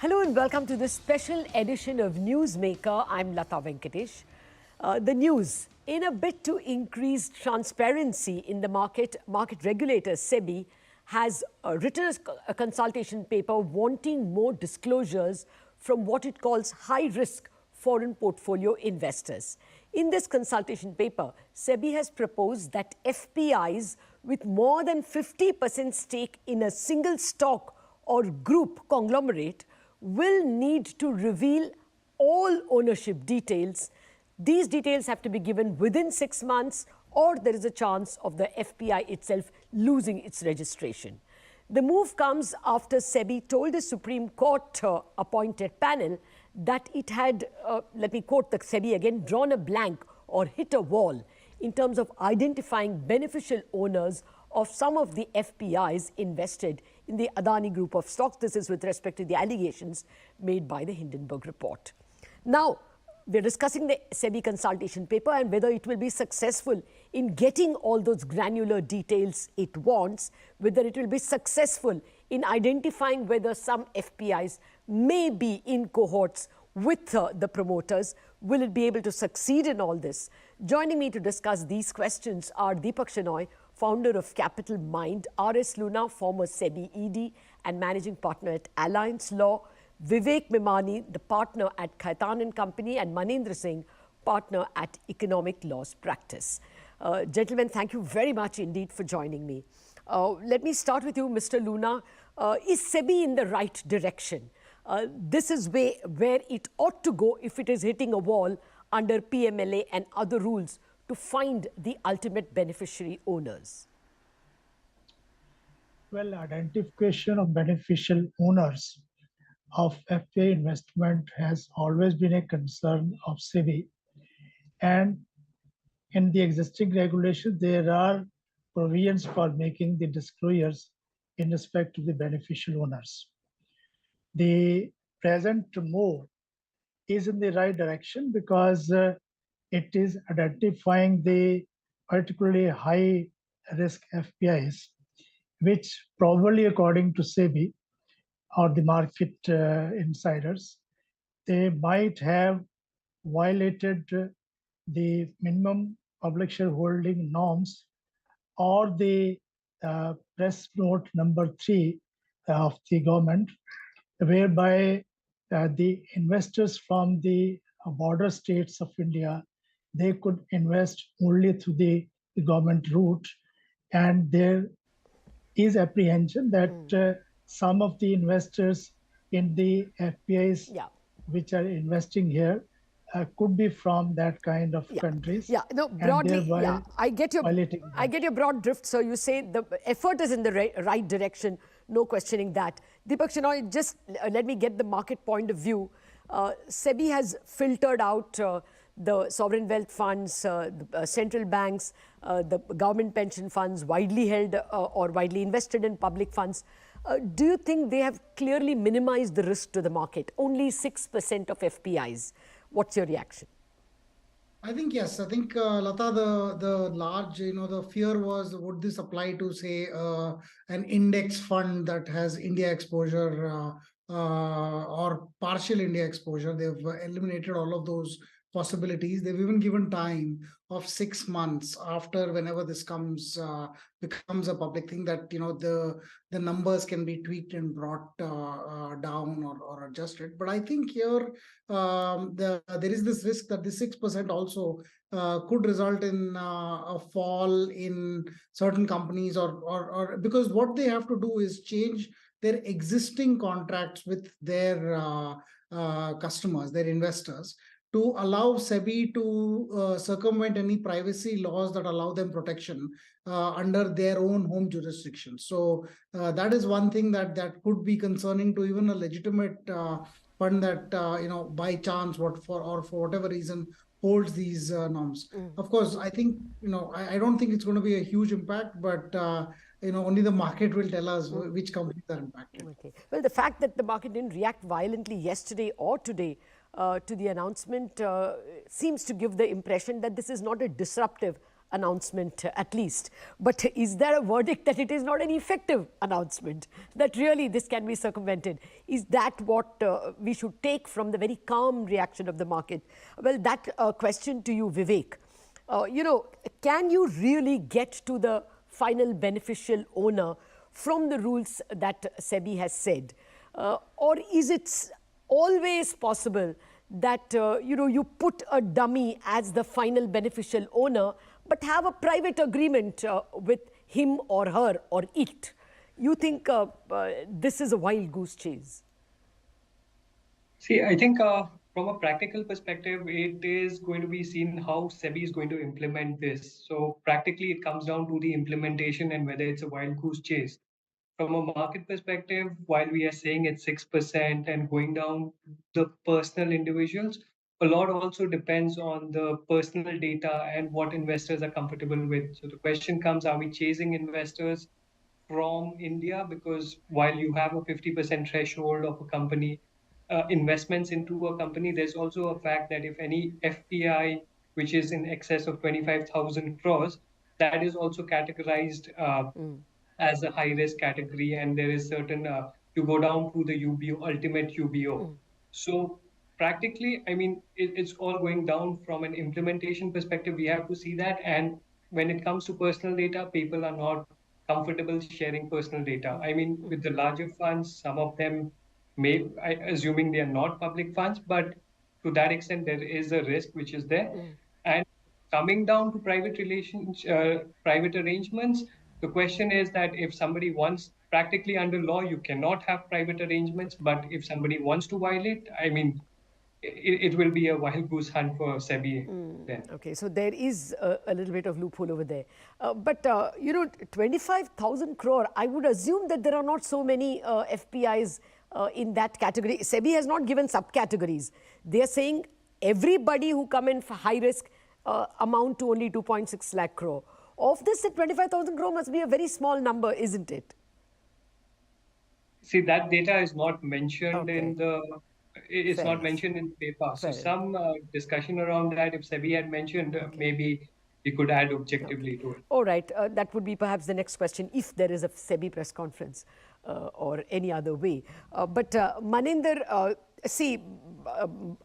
Hello and welcome to this special edition of Newsmaker. I'm Latha Venkatesh. The news. In a bid to increase transparency in the market regulator SEBI has written a consultation paper wanting more disclosures from what it calls high-risk foreign portfolio investors. In this consultation paper, SEBI has proposed that FPIs with more than 50% stake in a single stock or group conglomerate will need to reveal all ownership details. These details have to be given within 6 months, or there is a chance of the FPI itself losing its registration. The move comes after SEBI told the Supreme Court appointed panel that it had, let me quote the SEBI again, drawn a blank or hit a wall in terms of identifying beneficial owners of some of the FPIs invested in the Adani group of stocks. This is with respect to the allegations made by the Hindenburg report. Now, we're discussing the SEBI consultation paper and whether it will be successful in getting all those granular details it wants, whether it will be successful in identifying whether some FPIs may be in cohorts with the promoters. Will it be able to succeed in all this? Joining me to discuss these questions are Deepak Shenoy, founder of Capitalmind, R.S. Loona, former SEBI ED and managing partner at Alliance Law, Vivek Mimani, the partner at Khaitan and Company, and Manendra Singh, partner at Economic Laws Practice. Gentlemen, thank you very much indeed for joining me. Let me start with you, Mr. Loona. Is SEBI in the right direction? This is where it ought to go if it is hitting a wall under PMLA and other rules to find the ultimate beneficiary owners. Well, identification of beneficial owners of FPI investment has always been a concern of SEBI. And in the existing regulations, there are provisions for making the disclosures in respect to the beneficial owners. The present move is in the right direction because it is identifying the particularly high risk FPIs, which probably according to SEBI or the market insiders, they might have violated the minimum public shareholding norms or the press note number 3 of the government, whereby the investors from the border states of India, they could invest only through the government route. And there is apprehension that some of the investors in the FPIs which are investing here could be from that kind of countries. Yeah, no, broadly, I get your broad drift. So you say the effort is in the right direction, no questioning that. Deepak Shenoy, just let me get the market point of view. SEBI has filtered out the sovereign wealth funds, the central banks, the government pension funds, widely held or widely invested in public funds. Do you think they have clearly minimized the risk to the market? Only 6% of FPIs. What's your reaction? I think yes. I think Latha, the large, the fear was, would this apply to say an index fund that has India exposure or partial India exposure? They've eliminated all of those possibilities. They've even given time of 6 months after whenever this becomes a public thing, that the numbers can be tweaked and brought down or adjusted. But I think here there is this risk that the 6% also could result in a fall in certain companies, or because what they have to do is change their existing contracts with their customers, their investors, to allow SEBI to circumvent any privacy laws that allow them protection under their own home jurisdiction. So that is one thing that could be concerning to even a legitimate fund that by chance or for whatever reason holds these norms. Of course, I think I don't think it's going to be a huge impact, but only the market will tell us which companies are impacted. Okay. Well, the fact that the market didn't react violently yesterday or today to the announcement seems to give the impression that this is not a disruptive announcement at least. But is there a verdict that it is not an effective announcement, that really this can be circumvented? Is that what we should take from the very calm reaction of the market? Well, that question to you, Vivek. Can you really get to the final beneficial owner from the rules that SEBI has said? Or is it always possible that you put a dummy as the final beneficial owner, but have a private agreement with him or her or it? You think this is a wild goose chase? See, I think from a practical perspective, it is going to be seen how SEBI is going to implement this. So practically, it comes down to the implementation and whether it's a wild goose chase. From a market perspective, while we are saying it's 6% and going down the personal individuals, a lot also depends on the personal data and what investors are comfortable with. So the question comes, are we chasing investors from India? Because while you have a 50% threshold of a company, investments into a company, there's also a fact that if any FPI, which is in excess of 25,000 crores, that is also categorized as a high risk category, and there is certain you go down to the UBO, ultimate UBO. So practically, I mean, it's all going down from an implementation perspective. We have to see that, and when it comes to personal data, people are not comfortable sharing personal data. I mean, with the larger funds, some of them assuming they are not public funds, but to that extent, there is a risk which is there. And coming down to private arrangements, the question is that if somebody wants, practically under law, you cannot have private arrangements, but if somebody wants to violate, I mean, it will be a wild goose hunt for SEBI then. Okay, so there is a little bit of loophole over there. But 25,000 crore, I would assume that there are not so many FPIs in that category. SEBI has not given subcategories. They are saying everybody who come in for high risk amount to only 2.6 lakh crore. Of this, 25,000 crore must be a very small number, isn't it? See, that data is not mentioned in the, it's not mentioned in the paper. So some discussion around that, if SEBI had mentioned, maybe we could add objectively to it. All right, that would be perhaps the next question, if there is a SEBI press conference or any other way. But Manendra, see,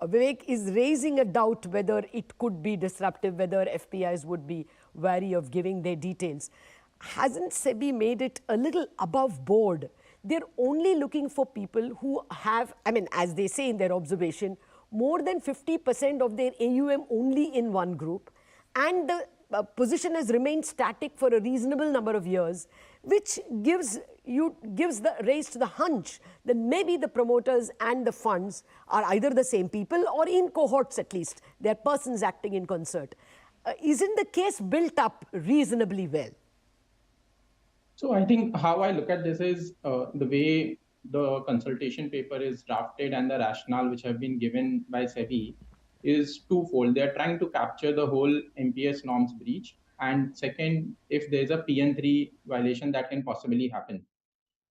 Vivek is raising a doubt whether it could be disruptive, whether FPIs would be wary of giving their details. Hasn't SEBI made it a little above board? They're only looking for people who have, I mean, as they say in their observation, more than 50% of their AUM only in one group, and the position has remained static for a reasonable number of years, which gives the raise to the hunch that maybe the promoters and the funds are either the same people or in cohorts at least. They're persons acting in concert. Isn't the case built up reasonably well? So I think how I look at this is the way the consultation paper is drafted and the rationale which have been given by SEBI is twofold. They're trying to capture the whole MPS norms breach. And second, if there's a PN3 violation that can possibly happen.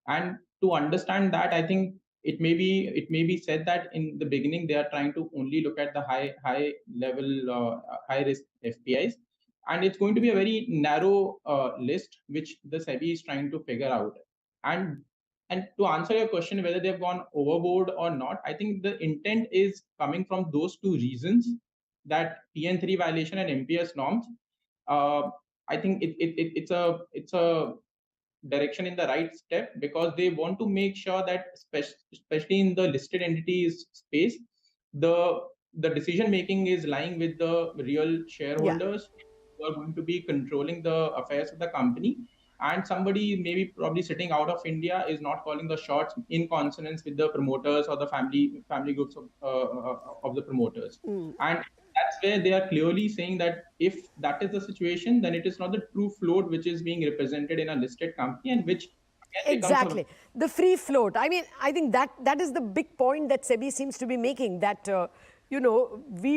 And to understand that, I think it may be said that in the beginning, they are trying to only look at the high risk FPIs. And it's going to be a very narrow list, which the SEBI is trying to figure out. And to answer your question, whether they've gone overboard or not, I think the intent is coming from those two reasons, that PN3 violation and MPS norms. I think it's a direction in the right step, because they want to make sure that, especially in the listed entities space, the decision making is lying with the real shareholders who are going to be controlling the affairs of the company. And somebody maybe probably sitting out of India is not calling the shots in consonance with the promoters or the family groups of the promoters. And that's where they are clearly saying that if that is the situation, then it is not the true float which is being represented in a listed company, and which exactly the free float. I mean, I think that is the big point that SEBI seems to be making, that we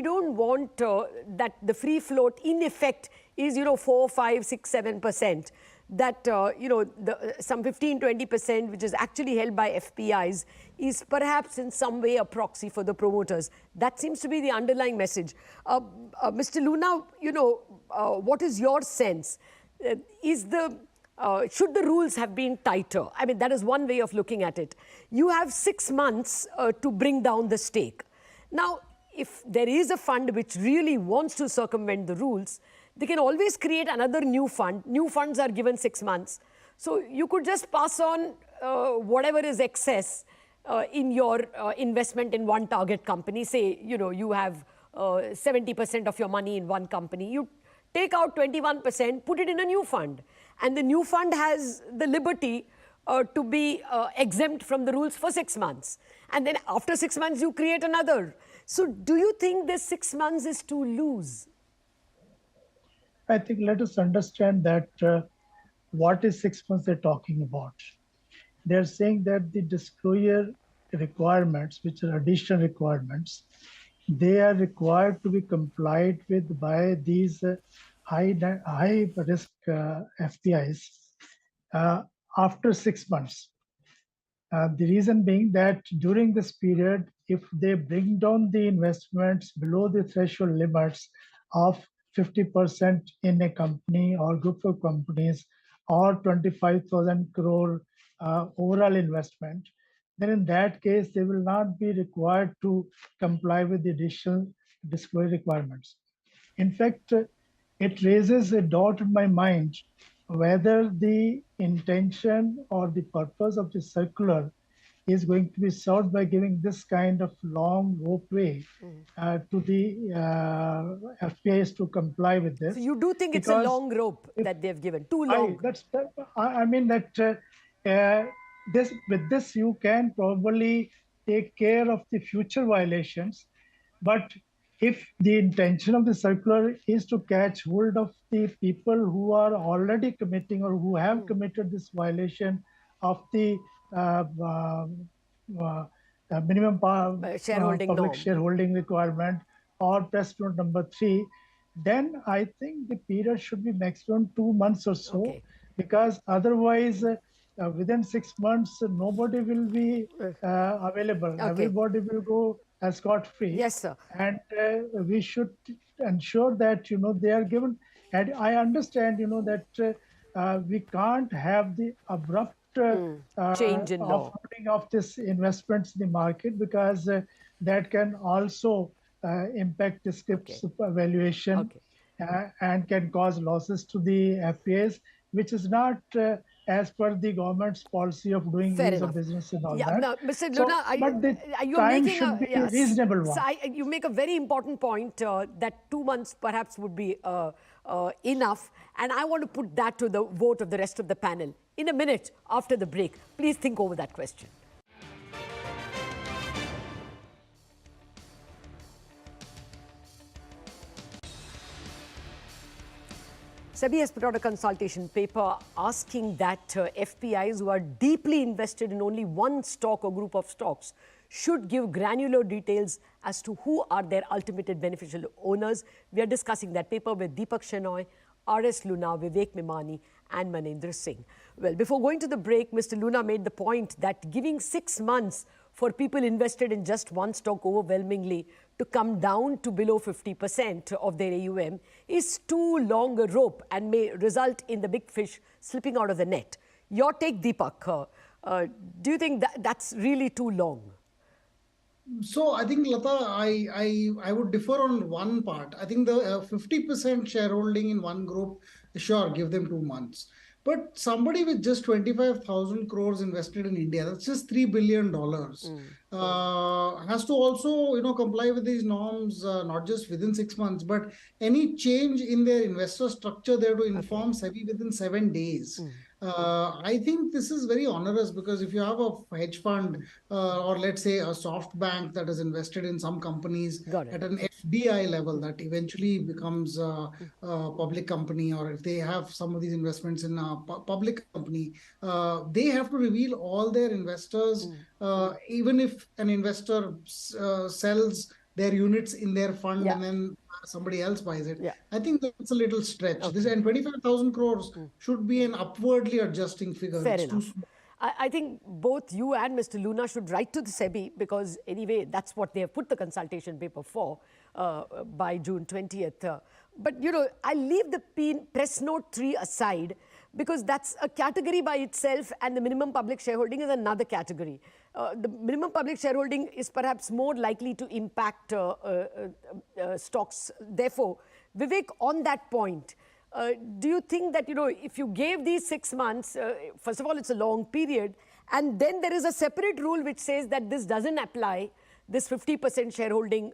don't want that the free float in effect is 4, 5, 6, 7%. that, some 15-20%, which is actually held by FPIs, is perhaps in some way a proxy for the promoters. That seems to be the underlying message. Mr. Loona, what is your sense? Should the rules have been tighter? I mean, that is one way of looking at it. You have 6 months to bring down the stake. Now, if there is a fund which really wants to circumvent the rules, they can always create another new fund. New funds are given 6 months. So you could just pass on whatever is excess in your investment in one target company. Say, you have 70% of your money in one company. You take out 21%, put it in a new fund. And the new fund has the liberty to be exempt from the rules for 6 months. And then after 6 months, you create another. So do you think this 6 months is too loose? I think let us understand that what is 6 months they're talking about. They're saying that the disclosure requirements, which are additional requirements, they are required to be complied with by these high risk FPIs after 6 months. The reason being that during this period, if they bring down the investments below the threshold limits of 50% in a company or group of companies or 25,000 crore overall investment, then in that case, they will not be required to comply with the additional disclosure requirements. In fact, it raises a doubt in my mind whether the intention or the purpose of the circular is going to be served by giving this kind of long ropeway to the FPIs to comply with this. So you do think it's a long rope that they've given, too long? I mean that with this you can probably take care of the future violations, but if the intention of the circular is to catch hold of the people who are already committing or who have committed this violation of the minimum shareholding public norm, shareholding requirement or press note number 3, then I think the period should be maximum 2 months or so, because otherwise within 6 months nobody will be available. Everybody will go scot-free. Yes, sir. And we should ensure that they are given. And I understand that we can't have the abrupt change in law offloading of this investments in the market, because that can also impact the SCIP's valuation and can cause losses to the FPAs, which is not as per the government's policy of doing use of business and all that. Now, Mr. Loona, should be a reasonable one. So you make a very important point that 2 months perhaps would be enough. And I want to put that to the vote of the rest of the panel in a minute after the break. Please think over that question. SEBI has put out a consultation paper asking that FPIs who are deeply invested in only one stock or group of stocks should give granular details as to who are their ultimate beneficial owners. We are discussing that paper with Deepak Shenoy, R.S. Loona, Vivek Mimani and Manendra Singh. Well, before going to the break, Mr. Loona made the point that giving 6 months for people invested in just one stock overwhelmingly to come down to below 50% of their AUM is too long a rope and may result in the big fish slipping out of the net. Your take, Deepak. Do you think that that's really too long? So I think, Latha, I would differ on one part. I think the 50% shareholding in one group, sure, give them 2 months. But somebody with just 25,000 crores invested in India, that's just $3 billion, has to also, comply with these norms, not just within 6 months, but any change in their investor structure, they have to inform SEBI within 7 days. I think this is very onerous, because if you have a hedge fund or let's say a soft bank that is invested in some companies at an FPI level that eventually becomes a public company, or if they have some of these investments in a public company, they have to reveal all their investors, even if an investor sells their units in their fund and then somebody else buys it. Yeah. I think that's a little stretch. This Okay. and 25,000 crores should be an upwardly adjusting figure. Fair It's enough. too small. I think both you and Mr. Loona should write to the SEBI, because anyway, that's what they have put the consultation paper for by June 20th. But, you know, I'll leave the press note 3 aside, because that's a category by itself and the minimum public shareholding is another category. The minimum public shareholding is perhaps more likely to impact stocks. Therefore, Vivek, on that point, do you think that, you know, if you gave these 6 months, first of all, it's a long period, and then there is a separate rule which says that this doesn't apply, this 50% shareholding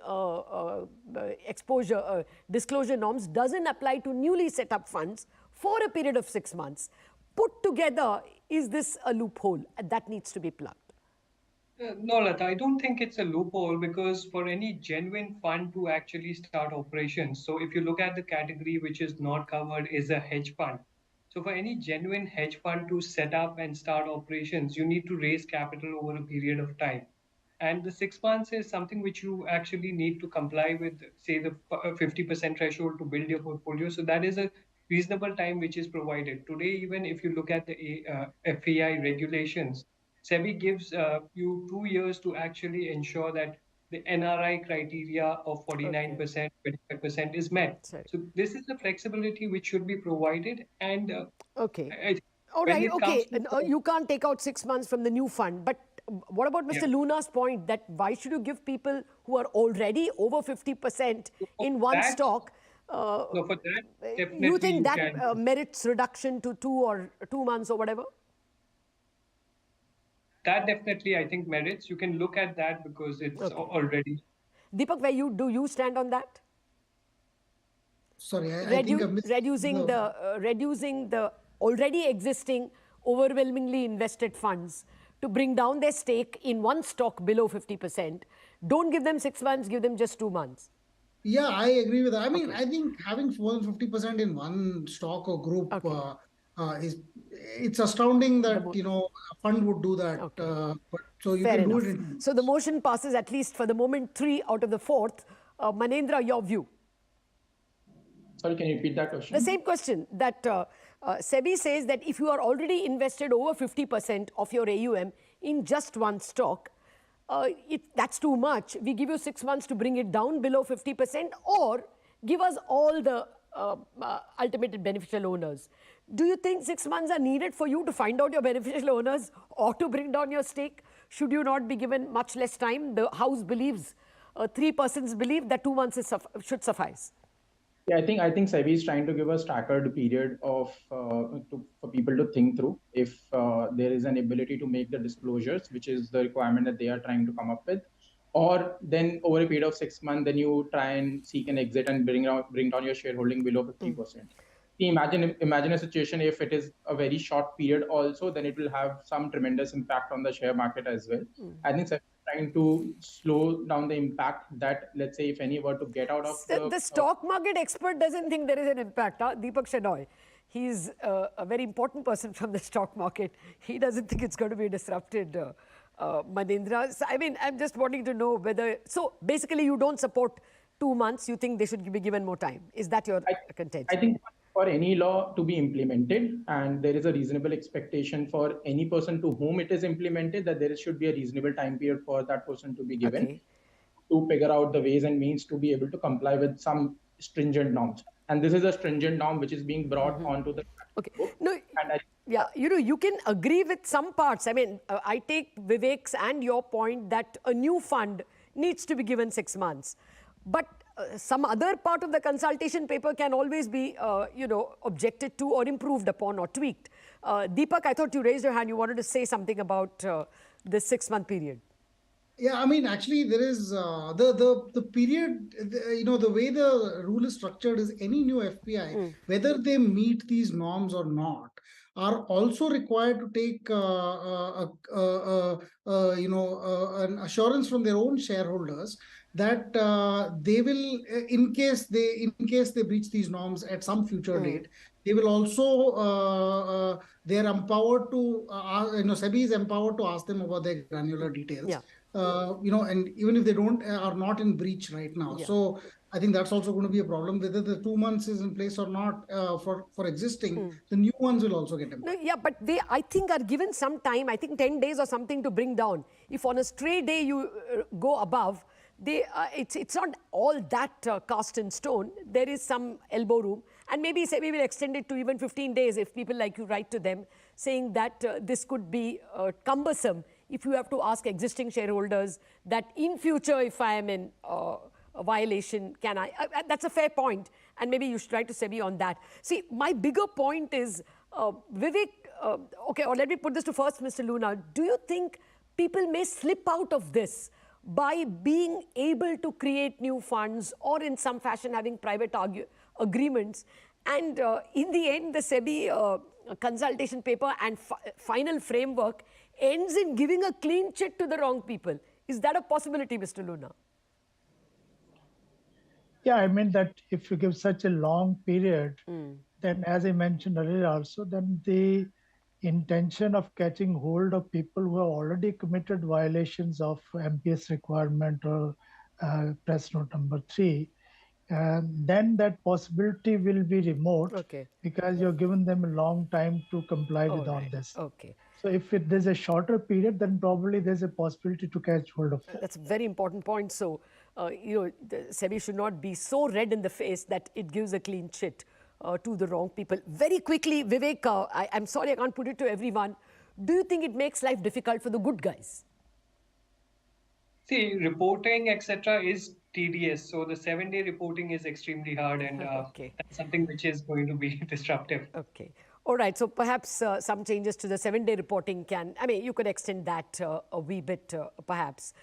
exposure, disclosure norms doesn't apply to newly set up funds for a period of 6 months. Put together, is this a loophole that needs to be plugged? No, Latha, I don't think it's a loophole, because for any genuine fund to actually start operations, so if you look at the category which is not covered is a hedge fund. So for any genuine hedge fund to set up and start operations, you need to raise capital over a period of time. And the 6 months is something which you actually need to comply with, say, the 50% threshold to build your portfolio. So that is a reasonable time which is provided. Today, even if you look at the FPI regulations, SEBI gives you 2 years to actually ensure that the NRI criteria of 49%, 25% is met. Sorry. So this is the flexibility which should be provided. And Okay. All right, okay. You can't take out 6 months from the new fund. But what about Mr. Loona's point that why should you give people who are already over 50% in one stock? So for that, definitely you think that merits reduction to 2 months or whatever? That definitely, I think, merits. You can look at that because it's already. Deepak, do you stand on that? Sorry, I think I missed reducing the already existing overwhelmingly invested funds to bring down their stake in one stock below 50%. Don't give them 6 months, give them just 2 months. Yeah, I agree with that. I mean, I think having more than 50% in one stock or group it's astounding that, you know, a fund would do that. But so you Fair can enough. do it. So the motion passes at least for the moment 3 out of the 4th. Manendra, your view? Sorry, can you repeat that question? The same question, that SEBI says that if you are already invested over 50% of your AUM in just one stock, that's too much. We give you 6 months to bring it down below 50%, or give us all the ultimate beneficial owners. Do you think 6 months are needed for you to find out your beneficial owners or to bring down your stake? Should you not be given much less time? The House believes, 3 persons believe that 2 months should suffice. Yeah, I think SEBI is trying to give a staggered period of for people to think through if there is an ability to make the disclosures, which is the requirement that they are trying to come up with, or then over a period of 6 months, then you try and seek an exit and bring down your shareholding below 50%. Imagine a situation if it is a very short period also, then it will have some tremendous impact on the share market as well. I think SEBI is trying to slow down the impact that, let's say, if any were to get out of the stock market expert doesn't think there is an impact. Deepak Shenoy, he's a very important person from the stock market. He doesn't think it's going to be disrupted. Manendra, so, I mean, I'm just wanting to know whether, so basically you don't support 2 months, you think they should be given more time. Is that your contention? I think for any law to be implemented, and there is a reasonable expectation for any person to whom it is implemented, that there should be a reasonable time period for that person to be given to figure out the ways and means to be able to comply with some stringent norms. And this is a stringent norm which is being brought onto the book. No, yeah, you know, you can agree with some parts. I mean, I take Vivek's and your point that a new fund needs to be given 6 months. But some other part of the consultation paper can always be, you know, objected to or improved upon or tweaked. Deepak, I thought you raised your hand. You wanted to say something about this 6 month period. Yeah, I mean, actually, there is the period, you know, the way the rule is structured is any new FPI, whether they meet these norms or not, are also required to take, an assurance from their own shareholders that they will, in case they breach these norms at some future date, they will also they're empowered to SEBI is empowered to ask them about their granular details. You know, and even if they are not in breach right now. So I think that's also going to be a problem. Whether the 2 months is in place or not for existing, the new ones will also get No, impacted. yeah, but they, I think, are given some time, I think 10 days or something to bring down. If on a stray day you go above, it's not all that cast in stone. There is some elbow room. And maybe SEBI will extend it to even 15 days if people like you write to them saying that this could be cumbersome if you have to ask existing shareholders that in future, if I am in a violation, can I? That's a fair point, and maybe you should write to SEBI on that. See, my bigger point is, Vivek, okay, or let me put this to first, Mr. Loona. Do you think people may slip out of this by being able to create new funds or in some fashion having private agreements? And in the end, the SEBI consultation paper and final framework ends in giving a clean chit to the wrong people. Is that a possibility, Mr. Loona? Yeah, I mean that if you give such a long period, then as I mentioned earlier also, then the intention of catching hold of people who have already committed violations of MPS requirement or press note number 3, and then that possibility will be remote because you're given them a long time to comply with all this. Okay. So if there's a shorter period, then probably there's a possibility to catch hold of that. That's a very important point. So, the SEBI should not be so red in the face that it gives a clean chit to the wrong people. Very quickly, Vivek, I'm sorry I can't put it to everyone. Do you think it makes life difficult for the good guys? See, reporting, etc., is tedious. So the 7-day reporting is extremely hard, and that's something which is going to be disruptive. Okay. All right. So perhaps some changes to the 7-day reporting can, I mean, you could extend that a wee bit, perhaps.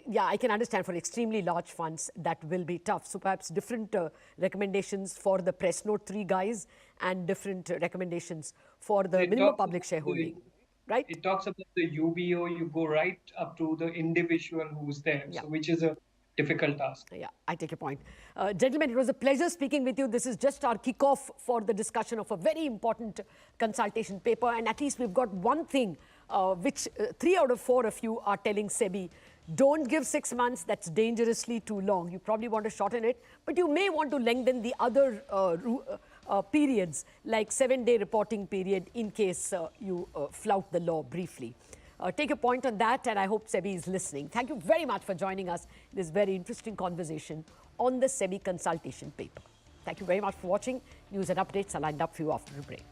Yeah, I can understand for extremely large funds that will be tough. So perhaps different recommendations for the press note 3 guys and different recommendations for the minimum public shareholding. Right? It talks about the UBO, you go right up to the individual who's there, so which is a difficult task. Yeah, I take your point. Gentlemen, it was a pleasure speaking with you. This is just our kickoff for the discussion of a very important consultation paper. And at least we've got one thing which 3 out of 4 of you are telling SEBI, don't give 6 months, that's dangerously too long. You probably want to shorten it, but you may want to lengthen the other periods, like 7-day reporting period in case you flout the law briefly. Take a point on that, and I hope SEBI is listening. Thank you very much for joining us in this very interesting conversation on the SEBI consultation paper. Thank you very much for watching. News and updates are lined up for you after the break.